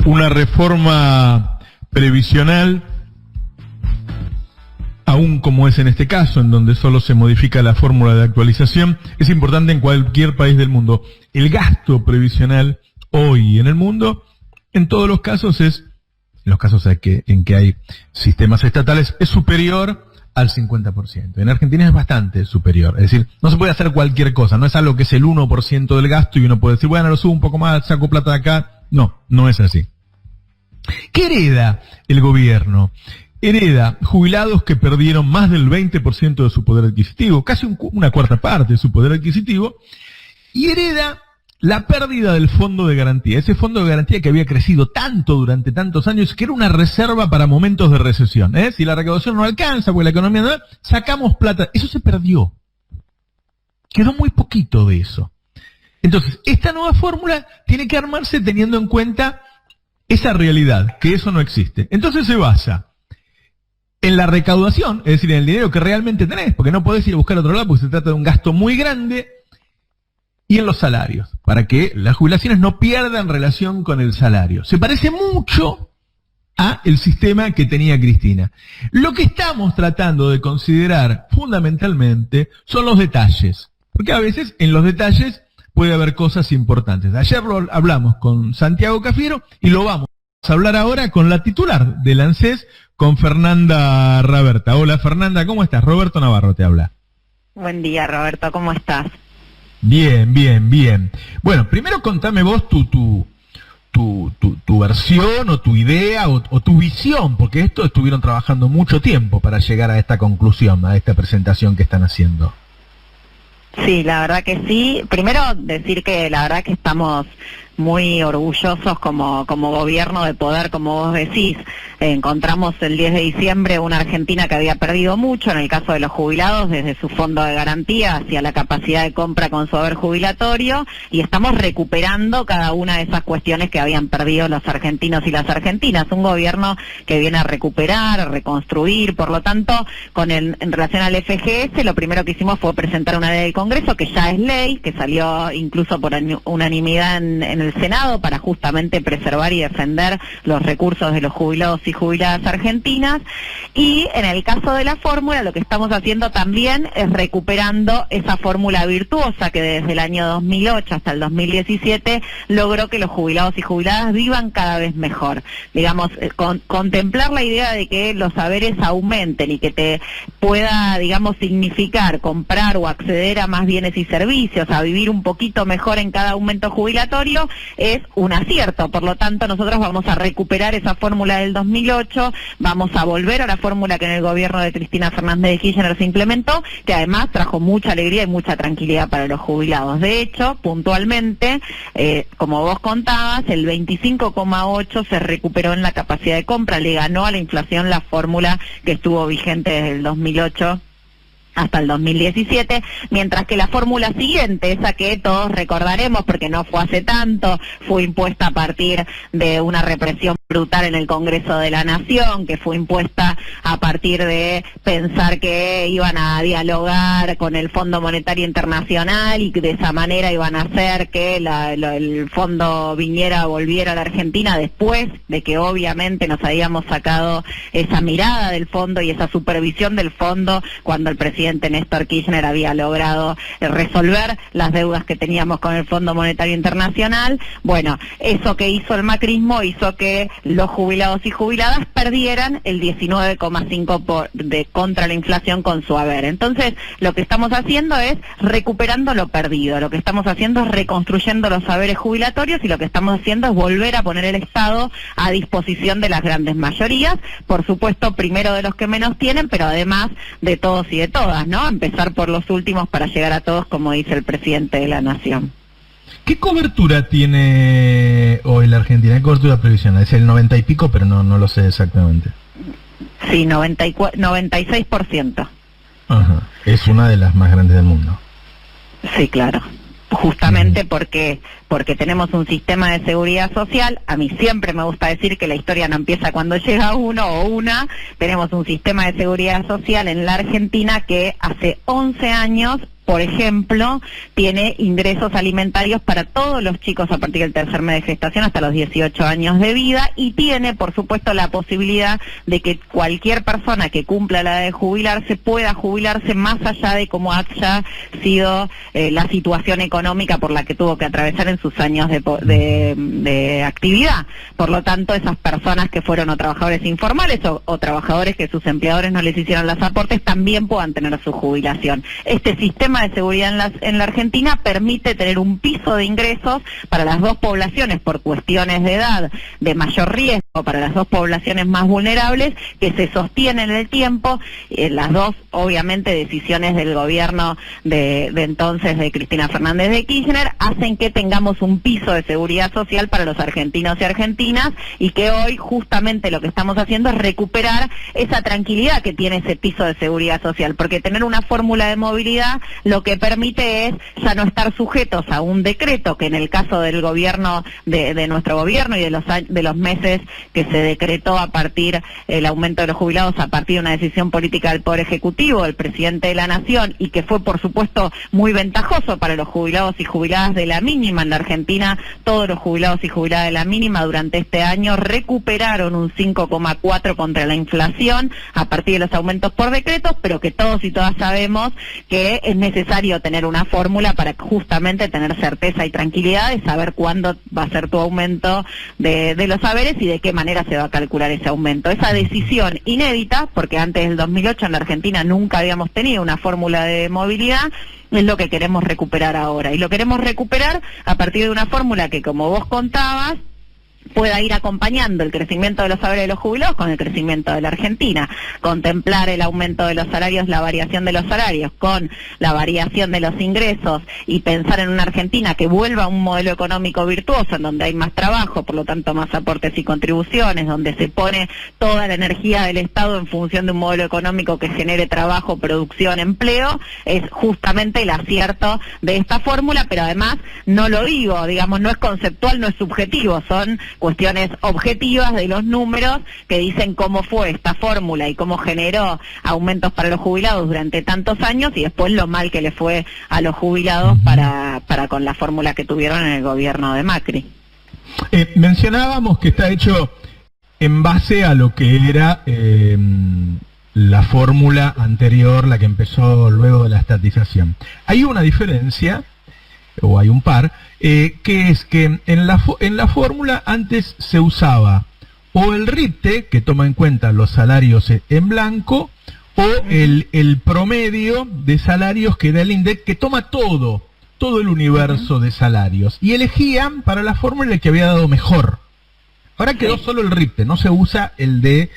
una reforma previsional, aún como es en este caso, en donde solo se modifica la fórmula de actualización, es importante en cualquier país del mundo. El gasto previsional hoy en el mundo, en todos los casos en los casos en que hay sistemas estatales, es superior al 50%. En Argentina es bastante superior. Es decir, no se puede hacer cualquier cosa. No es algo que es el 1% del gasto y uno puede decir, bueno, lo subo un poco más, saco plata de acá. No, no es así. ¿Qué hereda el gobierno? Hereda jubilados que perdieron más del 20% de su poder adquisitivo, casi una cuarta parte de su poder adquisitivo, y hereda la pérdida del fondo de garantía. Ese fondo de garantía que había crecido tanto durante tantos años, que era una reserva para momentos de recesión. Si la recaudación no alcanza, porque la economía no da, sacamos plata. Eso se perdió. Quedó muy poquito de eso. Entonces, esta nueva fórmula tiene que armarse teniendo en cuenta esa realidad, que eso no existe. Entonces se basa en la recaudación, es decir, en el dinero que realmente tenés, porque no podés ir a buscar a otro lado porque se trata de un gasto muy grande, y en los salarios, para que las jubilaciones no pierdan relación con el salario. Se parece mucho a el sistema que tenía Cristina. Lo que estamos tratando de considerar fundamentalmente son los detalles, porque a veces en los detalles puede haber cosas importantes. Ayer lo hablamos con Santiago Cafiero y lo vamos a hablar ahora con la titular del ANSES, con Fernanda Raberta. Hola Fernanda, ¿cómo estás? Roberto Navarro te habla. Buen día Roberto, ¿cómo estás? Bien, bien, bien. Bueno, primero contame vos tu versión o tu idea o tu visión, porque esto estuvieron trabajando mucho tiempo para llegar a esta conclusión, a esta presentación que están haciendo. Sí, la verdad que sí. Primero decir que la verdad que estamos muy orgullosos como gobierno de poder, como vos decís, encontramos el 10 de diciembre una Argentina que había perdido mucho, en el caso de los jubilados, desde su fondo de garantía hacia la capacidad de compra con su haber jubilatorio, y estamos recuperando cada una de esas cuestiones que habían perdido los argentinos y las argentinas. Un gobierno que viene a recuperar, a reconstruir, por lo tanto, en relación al FGS, lo primero que hicimos fue presentar una ley del Congreso, que ya es ley, que salió incluso por unanimidad en el Senado para justamente preservar y defender los recursos de los jubilados y jubiladas argentinas. Y en el caso de la fórmula, lo que estamos haciendo también es recuperando esa fórmula virtuosa que desde el año 2008 hasta el 2017 logró que los jubilados y jubiladas vivan cada vez mejor. Digamos, contemplar la idea de que los saberes aumenten y que te pueda, digamos, significar comprar o acceder a más bienes y servicios, a vivir un poquito mejor en cada aumento jubilatorio, es un acierto. Por lo tanto, nosotros vamos a recuperar esa fórmula del 2008, vamos a volver a la fórmula que en el gobierno de Cristina Fernández de Kirchner se implementó, que además trajo mucha alegría y mucha tranquilidad para los jubilados. De hecho, puntualmente, como vos contabas, el 25,8 se recuperó en la capacidad de compra, le ganó a la inflación la fórmula que estuvo vigente desde el 2008 hasta el 2017, mientras que la fórmula siguiente, esa que todos recordaremos porque no fue hace tanto, fue impuesta a partir de una represión brutal en el Congreso de la Nación, que fue impuesta a partir de pensar que iban a dialogar con el Fondo Monetario Internacional y que de esa manera iban a hacer que el fondo volviera a la Argentina, después de que obviamente nos habíamos sacado esa mirada del fondo y esa supervisión del fondo cuando el presidente Néstor Kirchner había logrado resolver las deudas que teníamos con el Fondo Monetario Internacional. Bueno, eso que hizo el macrismo hizo que los jubilados y jubiladas perdieran el 19,5% contra la inflación con su haber. Entonces, lo que estamos haciendo es recuperando lo perdido, lo que estamos haciendo es reconstruyendo los haberes jubilatorios y lo que estamos haciendo es volver a poner el Estado a disposición de las grandes mayorías, por supuesto, primero de los que menos tienen, pero además de todos y de todas, ¿no? Empezar por los últimos para llegar a todos, como dice el presidente de la Nación. ¿Qué cobertura tiene hoy la Argentina? ¿Qué cobertura previsional? Es el 90 y pico, pero no lo sé exactamente. Sí, 96%. Ajá. Es una de las más grandes del mundo. Sí, claro. Justamente porque tenemos un sistema de seguridad social. A mí siempre me gusta decir que la historia no empieza cuando llega uno o una. Tenemos un sistema de seguridad social en la Argentina que hace 11 años por ejemplo, tiene ingresos alimentarios para todos los chicos a partir del tercer mes de gestación hasta los 18 años de vida, y tiene, por supuesto, la posibilidad de que cualquier persona que cumpla la edad de jubilarse pueda jubilarse más allá de cómo haya sido la situación económica por la que tuvo que atravesar en sus años de actividad. Por lo tanto, esas personas que fueron o trabajadores informales o trabajadores que sus empleadores no les hicieron los aportes también puedan tener su jubilación. Este sistema de seguridad en la Argentina permite tener un piso de ingresos para las dos poblaciones por cuestiones de edad de mayor riesgo, para las dos poblaciones más vulnerables, que se sostienen en el tiempo. Las dos, obviamente, decisiones del gobierno de entonces de Cristina Fernández de Kirchner hacen que tengamos un piso de seguridad social para los argentinos y argentinas, y que hoy justamente lo que estamos haciendo es recuperar esa tranquilidad que tiene ese piso de seguridad social, porque tener una fórmula de movilidad lo que permite es ya no estar sujetos a un decreto, que en el caso del gobierno, de nuestro gobierno y de los meses que se decretó a partir el aumento de los jubilados a partir de una decisión política del Poder Ejecutivo, del presidente de la Nación, y que fue por supuesto muy ventajoso para los jubilados y jubiladas de la mínima en la Argentina. Todos los jubilados y jubiladas de la mínima durante este año recuperaron un 5,4 contra la inflación a partir de los aumentos por decretos, pero que todos y todas sabemos que es necesario tener una fórmula para justamente tener certeza y tranquilidad de saber cuándo va a ser tu aumento de los haberes y de qué manera se va a calcular ese aumento. Esa decisión inédita, porque antes del 2008 en la Argentina nunca habíamos tenido una fórmula de movilidad, es lo que queremos recuperar ahora. Y lo queremos recuperar a partir de una fórmula que, como vos contabas, pueda ir acompañando el crecimiento de los haberes de los jubilados con el crecimiento de la Argentina, contemplar el aumento de los salarios, la variación de los salarios con la variación de los ingresos, y pensar en una Argentina que vuelva a un modelo económico virtuoso en donde hay más trabajo, por lo tanto más aportes y contribuciones, donde se pone toda la energía del Estado en función de un modelo económico que genere trabajo, producción, empleo. Es justamente el acierto de esta fórmula, pero además no lo digo, digamos, no es conceptual, no es subjetivo, son cuestiones objetivas de los números que dicen cómo fue esta fórmula y cómo generó aumentos para los jubilados durante tantos años, y después lo mal que le fue a los jubilados para con la fórmula que tuvieron en el gobierno de Macri. Mencionábamos que está hecho en base a lo que era la fórmula anterior, la que empezó luego de la estatización. Hay una diferencia, o hay un par, que es que en la fórmula antes se usaba o el RIPTE, que toma en cuenta los salarios en blanco, o el promedio de salarios que da el INDEC, que toma todo el universo de salarios, y elegían para la fórmula el que había dado mejor. Ahora quedó solo el RIPTE, no se usa el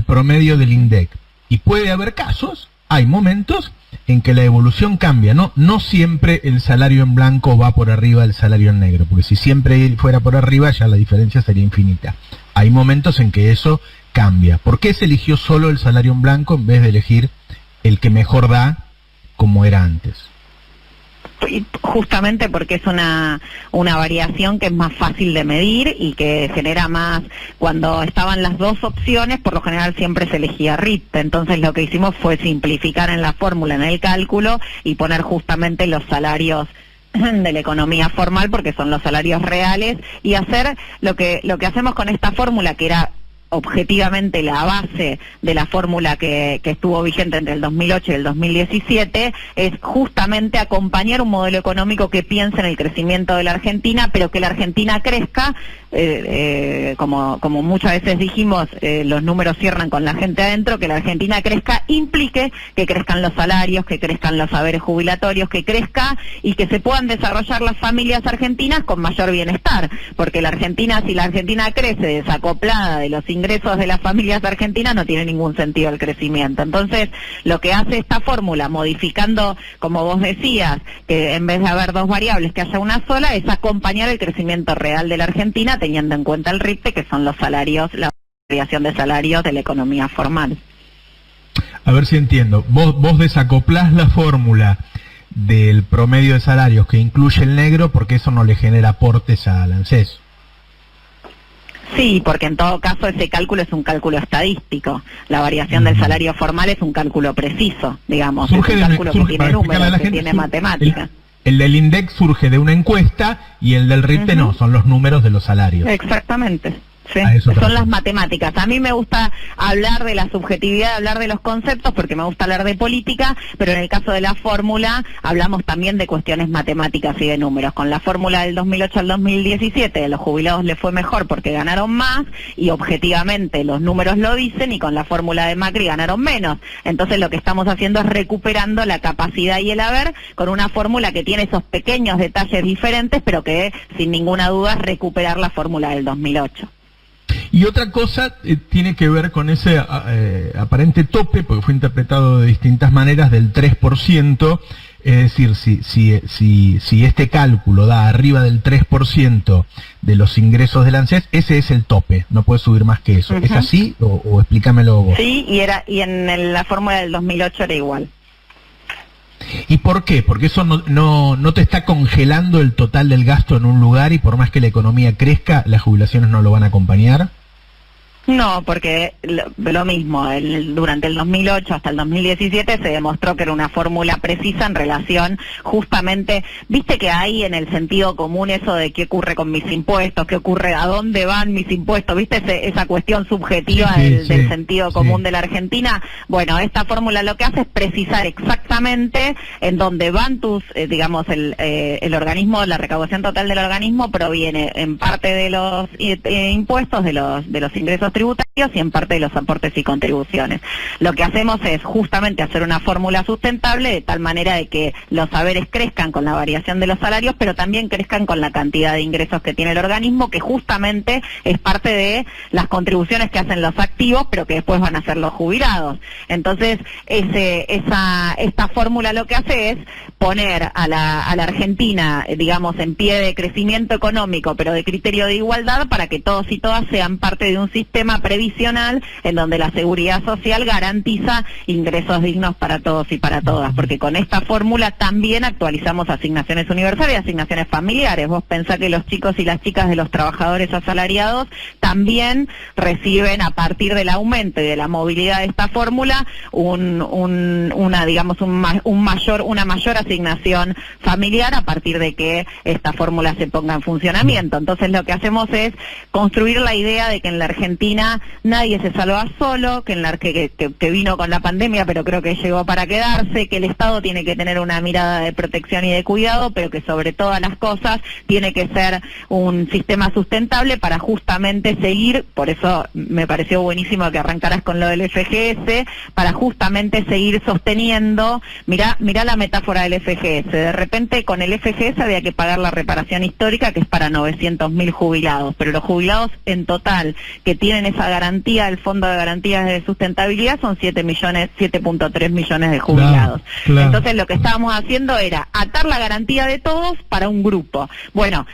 promedio del INDEC, y puede haber casos, hay momentos en que la evolución cambia, no siempre el salario en blanco va por arriba del salario en negro, porque si siempre fuera por arriba ya la diferencia sería infinita. Hay momentos en que eso cambia. ¿Por qué se eligió solo el salario en blanco en vez de elegir el que mejor da como era antes? Justamente porque es una variación que es más fácil de medir y que genera más. Cuando estaban las dos opciones, por lo general siempre se elegía RIPTE, entonces lo que hicimos fue simplificar en la fórmula, en el cálculo, y poner justamente los salarios de la economía formal, porque son los salarios reales, y hacer lo que hacemos con esta fórmula, que era objetivamente la base de la fórmula que estuvo vigente entre el 2008 y el 2017, es justamente acompañar un modelo económico que piense en el crecimiento de la Argentina, pero que la Argentina crezca, como muchas veces dijimos, los números cierran con la gente adentro, que la Argentina crezca implique que crezcan los salarios, que crezcan los haberes jubilatorios, que crezca y que se puedan desarrollar las familias argentinas con mayor bienestar, porque la Argentina, si la Argentina crece desacoplada de los ingresos de las familias argentinas, no tiene ningún sentido el crecimiento. Entonces, lo que hace esta fórmula, modificando, como vos decías, que en vez de haber dos variables, que haya una sola, es acompañar el crecimiento real de la Argentina, teniendo en cuenta el RIPTE, que son los salarios, la variación de salarios de la economía formal. A ver si entiendo. Vos desacoplás la fórmula del promedio de salarios que incluye el negro, porque eso no le genera aportes al ANSES. Sí, porque en todo caso ese cálculo es un cálculo estadístico. La variación del salario formal es un cálculo preciso, digamos. Es un cálculo que tiene números, que tiene matemáticas. El del INDEC surge de una encuesta y el del RIPTE no, son los números de los salarios. Exactamente. Sí, son las matemáticas. A mí me gusta hablar de la subjetividad, hablar de los conceptos, porque me gusta hablar de política, pero en el caso de la fórmula hablamos también de cuestiones matemáticas y de números. Con la fórmula del 2008 al 2017, a los jubilados les fue mejor porque ganaron más, y objetivamente los números lo dicen, y con la fórmula de Macri ganaron menos. Entonces lo que estamos haciendo es recuperando la capacidad y el haber con una fórmula que tiene esos pequeños detalles diferentes, pero que sin ninguna duda es recuperar la fórmula del 2008. Y otra cosa tiene que ver con ese aparente tope, porque fue interpretado de distintas maneras, del 3%, es decir, si este cálculo da arriba del 3% de los ingresos del ANSES, ese es el tope, no puede subir más que eso. ¿Es así o explícamelo vos? Sí, y en la fórmula del 2008 era igual. ¿Y por qué? Porque eso no te está congelando el total del gasto en un lugar, y por más que la economía crezca, las jubilaciones no lo van a acompañar. No, porque lo mismo, durante el 2008 hasta el 2017 se demostró que era una fórmula precisa en relación justamente, viste que hay en el sentido común eso de qué ocurre con mis impuestos, qué ocurre, a dónde van mis impuestos, viste esa cuestión subjetiva del sentido común de la Argentina. Bueno, esta fórmula lo que hace es precisar exactamente en dónde van tus, digamos, el organismo, la recaudación total del organismo proviene en parte de los impuestos, de los ingresos tributarios, y en parte de los aportes y contribuciones. Lo que hacemos es justamente hacer una fórmula sustentable de tal manera de que los saberes crezcan con la variación de los salarios, pero también crezcan con la cantidad de ingresos que tiene el organismo, que justamente es parte de las contribuciones que hacen los activos, pero que después van a hacer los jubilados. Entonces, esta fórmula lo que hace es poner a la Argentina, digamos, en pie de crecimiento económico, pero de criterio de igualdad, para que todos y todas sean parte de un sistema previsional en donde la seguridad social garantiza ingresos dignos para todos y para todas, porque con esta fórmula también actualizamos asignaciones universales y asignaciones familiares. Vos pensás que los chicos y las chicas de los trabajadores asalariados también reciben, a partir del aumento y de la movilidad de esta fórmula, una mayor asignación familiar a partir de que esta fórmula se ponga en funcionamiento. Entonces lo que hacemos es construir la idea de que en la Argentina nadie se salva solo, que vino con la pandemia, pero creo que llegó para quedarse, que el Estado tiene que tener una mirada de protección y de cuidado, pero que sobre todas las cosas tiene que ser un sistema sustentable para justamente seguir, por eso me pareció buenísimo que arrancaras con lo del FGS, para justamente seguir sosteniendo, mirá la metáfora del FGS, de repente con el FGS había que pagar la reparación histórica, que es para 900.000 jubilados, pero los jubilados en total que tienen esa garantía, el Fondo de Garantías de Sustentabilidad, son 7.3 millones de jubilados. Claro. Entonces lo que estábamos haciendo era atar la garantía de todos para un grupo. Bueno,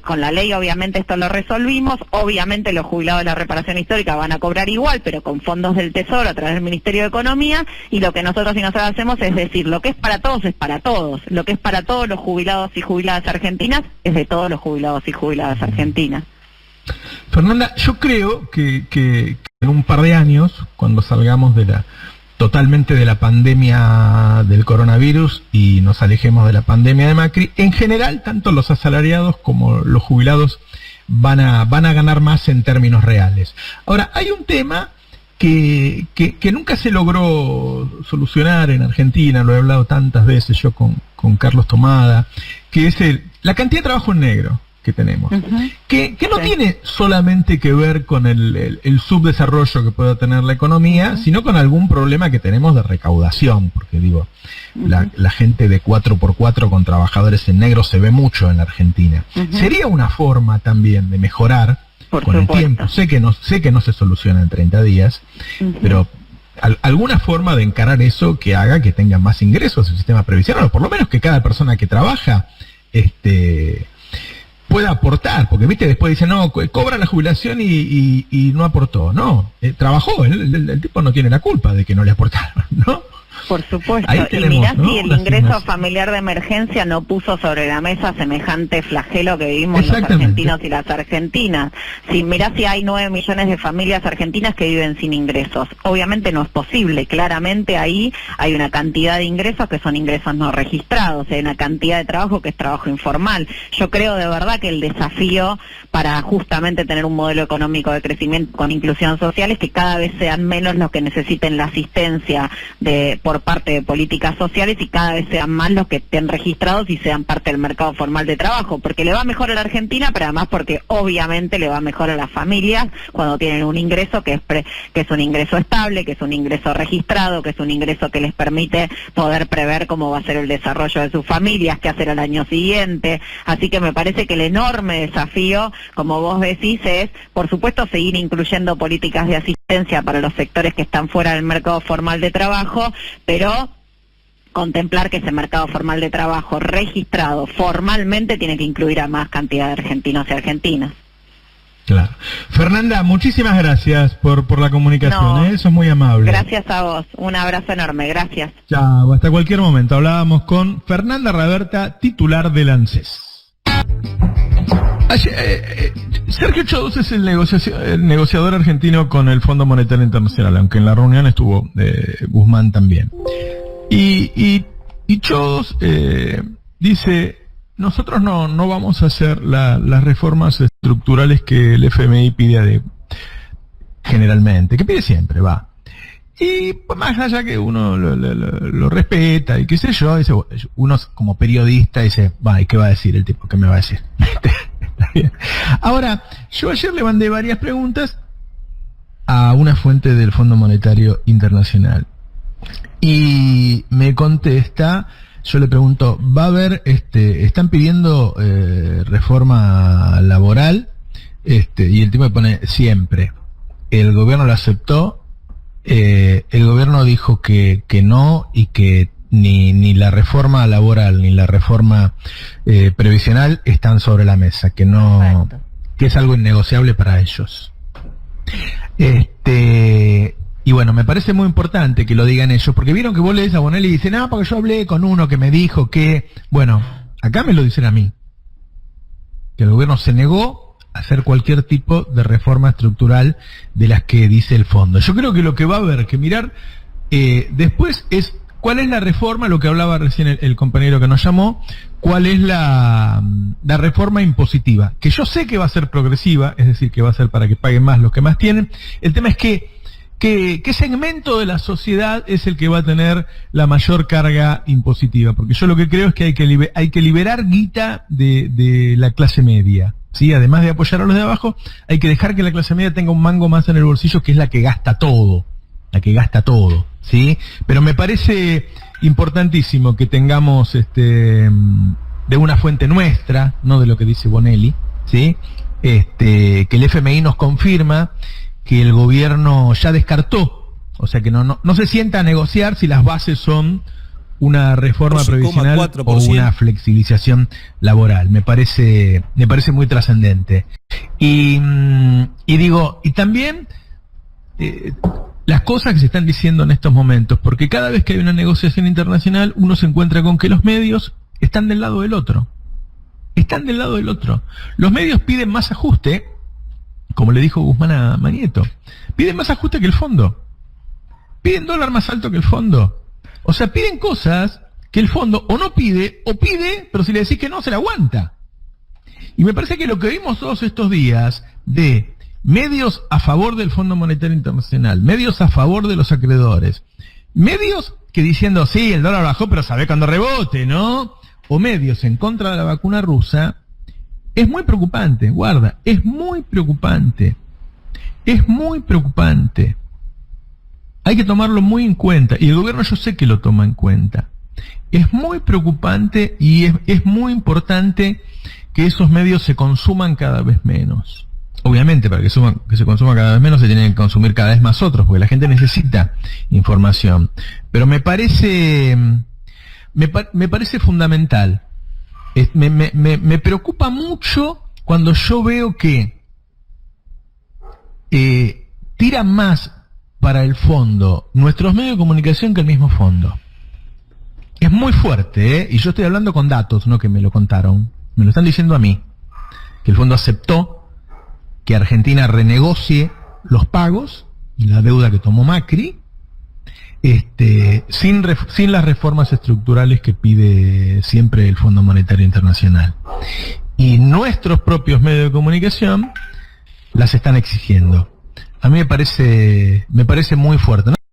con la ley obviamente esto lo resolvimos, obviamente los jubilados de la reparación histórica van a cobrar igual, pero con fondos del Tesoro a través del Ministerio de Economía, y lo que nosotros y nosotras hacemos es decir, lo que es para todos es para todos, lo que es para todos los jubilados y jubiladas argentinas es de todos los jubilados y jubiladas argentinas. Fernanda, yo creo que en un par de años, cuando salgamos totalmente de la pandemia del coronavirus y nos alejemos de la pandemia de Macri, en general, tanto los asalariados como los jubilados van a ganar más en términos reales. Ahora, hay un tema que nunca se logró solucionar en Argentina, lo he hablado tantas veces yo con Carlos Tomada, que es la cantidad de trabajo en negro que tenemos, que no tiene solamente que ver con el subdesarrollo que pueda tener la economía, sino con algún problema que tenemos de recaudación, porque digo, la gente de 4x4 con trabajadores en negro se ve mucho en la Argentina. Sería una forma también de mejorar con el tiempo. Sé que no se soluciona en 30 días, pero alguna forma de encarar eso que haga que tengan más ingresos el sistema previsional, o por lo menos que cada persona que trabaja pueda aportar, porque viste, después dicen, no, cobra la jubilación y no aportó. No, trabajó, el tipo no tiene la culpa de que no le aportaron, ¿no? Por supuesto, Ahí y tenemos, mirá, ¿no?, si el una ingreso asignación. familiar de emergencia no puso sobre la mesa semejante flagelo que vivimos los Exactamente. argentinos y las argentinas. Si mirá, si hay 9 millones de familias argentinas que viven sin ingresos, obviamente no es posible, claramente ahí hay una cantidad de ingresos que son ingresos no registrados, hay una cantidad de trabajo que es trabajo informal. Yo creo de verdad que el desafío para justamente tener un modelo económico de crecimiento con inclusión social es que cada vez sean menos los que necesiten la asistencia por parte de políticas sociales y cada vez sean más los que estén registrados y sean parte del mercado formal de trabajo, porque le va mejor a la Argentina, pero además porque obviamente le va mejor a las familias cuando tienen un ingreso que es un ingreso estable, que es un ingreso registrado, que es un ingreso que les permite poder prever cómo va a ser el desarrollo de sus familias, qué hacer al año siguiente. Así que me parece que el enorme desafío, como vos decís, es, por supuesto, seguir incluyendo políticas de asistencia para los sectores que están fuera del mercado formal de trabajo, pero contemplar que ese mercado formal de trabajo registrado formalmente tiene que incluir a más cantidad de argentinos y argentinas. Claro. Fernanda, muchísimas gracias por la comunicación, No, eso es muy amable. Gracias a vos, un abrazo enorme, gracias. Chao, hasta cualquier momento. Hablábamos con Fernanda Raberta, titular del ANSES. Sergio Chodos es el negociador argentino con el Fondo Monetario Internacional, aunque en la reunión estuvo Guzmán también. Y Chodos dice, nosotros no vamos a hacer las reformas estructurales que el FMI pide generalmente, que pide siempre, va. Y pues, más allá que uno lo respeta y qué sé yo, dice, uno como periodista dice, va, ¿y qué va a decir el tipo? ¿Qué me va a decir? Está bien. Ahora, yo ayer le mandé varias preguntas a una fuente del Fondo Monetario Internacional. Y me contesta, yo le pregunto, ¿va a haber, están pidiendo reforma laboral? Y el tipo me pone, siempre. El gobierno lo aceptó, el gobierno dijo que no, y que ni la reforma laboral ni la reforma previsional están sobre la mesa, que no, Perfecto. que es algo innegociable para ellos. Y bueno, me parece muy importante que lo digan ellos, porque vieron que vos lees a Bonelli y dicen, no, porque yo hablé con uno que me dijo que, bueno, acá me lo dicen a mí, que el gobierno se negó a hacer cualquier tipo de reforma estructural de las que dice el fondo. Yo creo que lo que va a haber que mirar después es cuál es la reforma, lo que hablaba recién el compañero que nos llamó, cuál es la reforma impositiva, que yo sé que va a ser progresiva, es decir, que va a ser para que paguen más los que más tienen. El tema es ¿qué segmento de la sociedad es el que va a tener la mayor carga impositiva? Porque yo lo que creo es que hay que liberar guita de la clase media, ¿sí? Además de apoyar a los de abajo, hay que dejar que la clase media tenga un mango más en el bolsillo, que es la que gasta todo, ¿sí? Pero me parece importantísimo que tengamos de una fuente nuestra, no de lo que dice Bonelli, ¿sí? Que el FMI nos confirma que el gobierno ya descartó, o sea que no se sienta a negociar si las bases son una reforma previsional o una flexibilización laboral. Me parece muy trascendente. Y también las cosas que se están diciendo en estos momentos, porque cada vez que hay una negociación internacional uno se encuentra con que los medios están del lado del otro. Los medios piden más ajuste, como le dijo Guzmán a Manieto, piden más ajuste que el fondo, piden dólar más alto que el fondo, o sea, piden cosas que el fondo o no pide, o pide, pero si le decís que no, se la aguanta. Y me parece que lo que vimos todos estos días de medios a favor del Fondo Monetario Internacional, medios a favor de los acreedores, medios que diciendo, sí, el dólar bajó, pero sabe cuando rebote, ¿no? O medios en contra de la vacuna rusa, es muy preocupante, guarda, es muy preocupante. Hay que tomarlo muy en cuenta, y el gobierno yo sé que lo toma en cuenta. Es muy preocupante y es muy importante que esos medios se consuman cada vez menos. Obviamente, para que se consuma cada vez menos, se tienen que consumir cada vez más otros, porque la gente necesita información. Pero me parece fundamental. Me preocupa mucho cuando yo veo que tiran más para el fondo nuestros medios de comunicación que el mismo fondo. Es muy fuerte, ¿eh? Y yo estoy hablando con datos, no que me lo contaron. Me lo están diciendo a mí. Que el fondo aceptó que Argentina renegocie los pagos y la deuda que tomó Macri, sin las reformas estructurales que pide siempre el Fondo Monetario Internacional. Y nuestros propios medios de comunicación las están exigiendo. A mí me parece muy fuerte, ¿no?